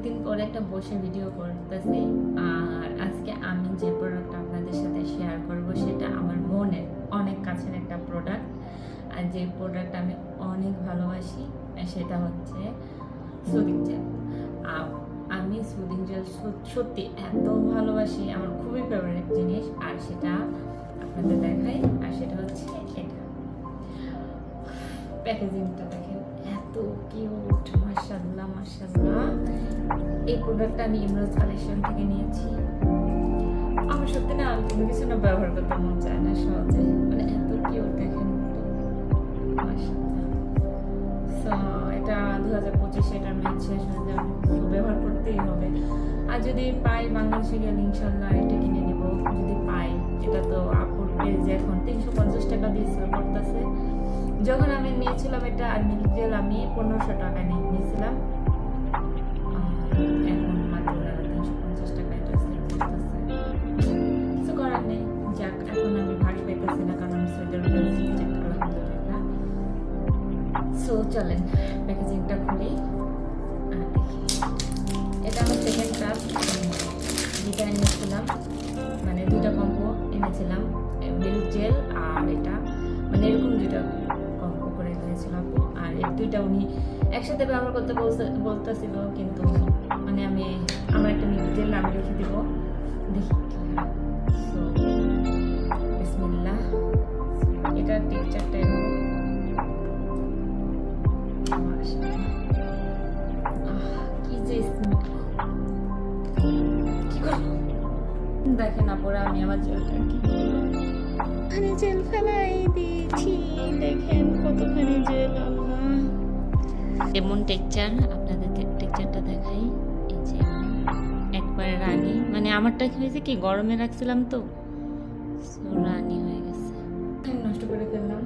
অনেকদিন পরে একটা বসে ভিডিও করতেছি। আর আজকে আমি যে প্রোডাক্টটা আপনাদের সাথে শেয়ার করব সেটা আমার মনের অনেক কাছের একটা প্রোডাক্ট। আর যে প্রোডাক্ট আমি অনেক ভালোবাসি সেটা হচ্ছে সুদিং জেল। আমি সুদিং জেল সত্যি এত ভালোবাসি, আমার খুবই ফেভারিট জিনিস। আর সেটা আপনাদের দেখাই, আর সেটা হচ্ছে এটা। প্যাকেজিংটা দেখেন, এত কিউট, মাশাআল্লাহ মাশাআল্লাহ। এই প্রোডাক্টটা আমি ইমরোজ কালেকশন থেকে নিয়েছি। আমার সত্যি না কোনো কিছু না ব্যবহার করতে মন চায় না সহজে, মানে এত কিউট দেখেন তো, মাশাআল্লাহ। সো এটা 2025 এটার মেয়াদ শেষ হয়ে যাবে, তো ব্যবহার করতেই হবে। আর যদি পাই বাংলাদেশে গেলে ইনশাল্লাহ এটা কিনে নেব, যদি পাই। এটা তো আপুর পেজে এখন 350 টাকা দিয়ে সেল করতেছে। যখন আমি নিয়েছিলাম এটা, আর মিল্ক জেল আমি 1500 টাকা নিয়েছিলাম। এখন মাত্র 350 টাকা এটা সেল করতেছে। কিছু করার নেই, যাক। এখন আমি ভারী পাইতেছি না, কারণ আমি সোয়েটার পেয়েছি, আলহামদুলিল্লাহ। সো চলেন প্যাকেজিংটা খুলি আর দেখি। এটা আমার সেকেন্ড কাপ, যেটা এনেছিলাম, মানে দুইটা কম্বো এনেছিলাম, মিল্ক জেল আর এটা, মানে এরকম দুইটা কম্বো করে দিয়েছিলাম। আর এই দুইটা উনি একসাথে ব্যবহার করতে বলতেছিল, কিন্তু মানে আমার একটা মিল্ক জেল আমি রেখে দিব, দেখি। সো বিসমিল্লাহ। এটা টেক্সচারটা এরকম, কি যে দেখেন আপুরা, আমি আমার জেলটা কি ওখানে জেল ফেলাই দিয়েছি, দেখেন কতখানি জেল। আল্লাহ, এমন টেক্সচার, আপনাদের টেক্সচারটা দেখাই। এই যে একবার রানী, মানে আমারটা কি হয়েছে কি, গরমে রাখছিলাম তো, রানী হয়ে গেছে। নষ্ট করে ফেললাম,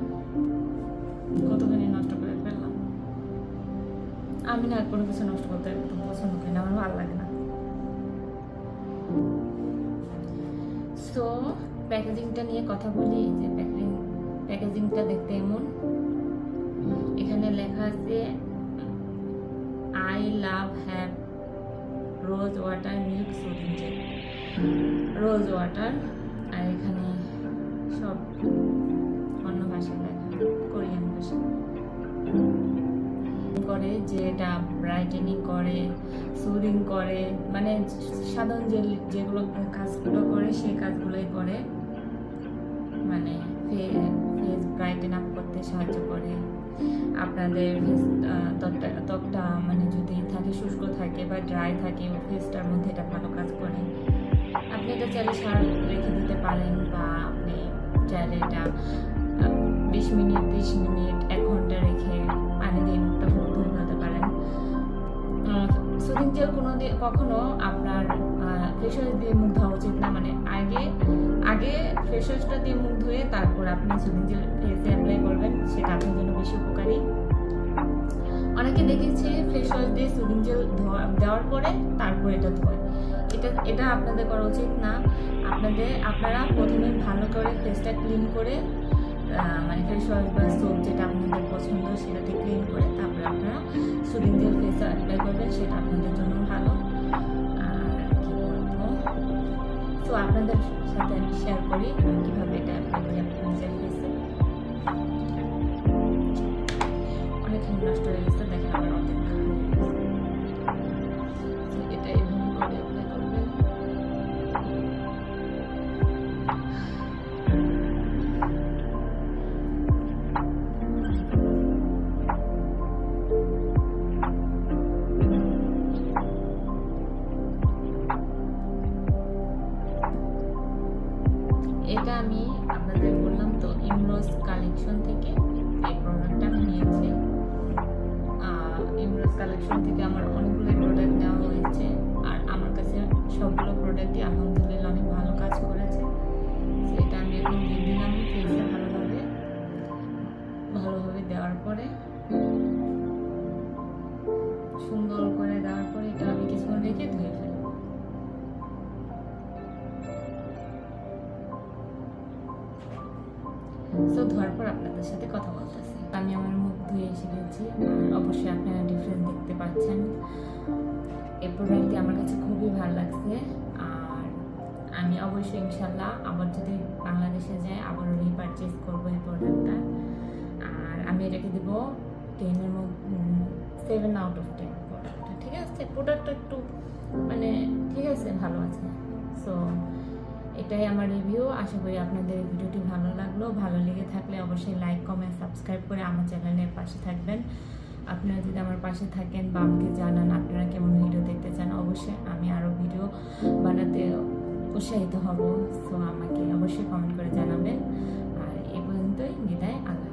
কতখানি নষ্ট করে ফেললাম। আমি না কোনো কিছু নষ্ট করতে একদম পছন্দ করি না, আমার ভালো লাগে না। সো প্যাকেজিংটা নিয়ে কথা বলি। যে প্যাকেজিংটা দেখতে এমন, এখানে লেখা আছে I love have rose water milk soothing gel, rose water. আর এখানে সব অন্য ভাষায় লেখা, কোরিয়ান ভাষা করে, যে এটা ব্রাইটেনিং করে, সুদিং করে, মানে সাধারণ যেগুলো কাজগুলো করে সেই কাজগুলোই করে। মানে ফেস ব্রাইটেন আপ করতে সাহায্য করে, আপনাদের ফেস ত্বকটা মানে যদি থাকে শুষ্ক থাকে বা ড্রাই থাকে, ফেসটার মধ্যে এটা ভালো কাজ করে। আপনি এটা চাইলে সারা রেখে দিতে পারেন, বা আপনি চাইলে এটা 20 মিনিট 30 মিনিট 1 ঘন্টা রেখে পানি দিয়ে মুখটা ধুয়ে ফেলতে পারেন। সুদিং জেল কখনো আপনার ফেস ওয়াশ দিয়ে মুখ ধোয়া উচিত না, মানে আগে ফেস ওয়াশটা দিয়ে মুখ ধুয়ে তারপর আপনি সুদিং জেল ফেসে অ্যাপ্লাই করবেন, সেটা আপনার জন্য বেশি উপকারী। অনেকে দেখেছি ফেস ওয়াশ দিয়ে সুদিং জেল দেওয়ার পরে তারপর এটা ধোয়, এটা আপনাদের করা উচিত না। আপনারা প্রথমে ভালো করে ফেসটা ক্লিন করে, মানে ফেস ওয়াশ বা সোপ যেটা আপনাদের পছন্দ সেটাতে ক্লিন করে তারপরে আপনারা সুদিং জেল ফেসে অ্যাপ্লাই করবেন, সেটা আপনাদের জন্য ভালো। আর কি বলবো, তো আপনাদের সাথে আমি শেয়ার করি কীভাবে এটা অ্যাপ্লাই করি আপনার নিজের ফেসে। অনেকখানি নষ্ট হয়ে গেছে, দেখেন আমার অনেক এটা এভাবে করে অ্যাপ্লাই করবেন। এটা আমি আপনাদের বললাম তো, ইমরোজ কালেকশন থেকে এই প্রোডাক্টটা আমি নিয়েছি। ইমরোজ কালেকশন থেকে আমার অনেকগুলো প্রোডাক্ট নেওয়া হয়েছে, আর আমার কাছে সবগুলো প্রোডাক্টই আলহামদুলিল্লাহ অনেক ভালো কাজ করেছে। সেটা আমি এখন দিয়ে দিলাম ফেসে ভালোভাবে দেওয়ার পরে, সুন্দর করে দেওয়ার পরে এটা আমি কিছুক্ষণ রেখে ধুয়ে ফেলবো। সো ধোয়ার পর আপনাদের সাথে কথা বলতেছি। আমি আমার মুখ ধুয়ে এসে গেছি, অবশ্যই আপনারা ডিফারেন্স দেখতে পাচ্ছেন। এই প্রোডাক্টটি আমার কাছে খুবই ভালো লাগছে। আর আমি অবশ্যই ইনশাল্লাহ আবার যদি বাংলাদেশে যাই আবারও রিপারচেজ করবো এই প্রোডাক্টটা। আর আমি এটাকে দেবো 10-এর মধ্যে 7/10 প্রোডাক্টটা। ঠিক আছে, প্রোডাক্টটা একটু মানে ঠিক আছে, ভালো আছে। সো এটাই আমার রিভিউ। আশা করি আপনাদের এই ভিডিওটি ভালো লাগলো। ভালো লেগে থাকলে অবশ্যই লাইক, কমেন্ট, সাবস্ক্রাইব করে আমার চ্যানেলের পাশে থাকবেন। আপনারা যদি আমার পাশে থাকেন বা আমাকে জানান আপনারা কেমন ভিডিও দেখতে চান, অবশ্যই আমি আরও ভিডিও বানাতে উৎসাহিত হব। সো আমাকে অবশ্যই কমেন্ট করে জানাবেন। আর এই পর্যন্তই, বিদায়, আল্লাহ।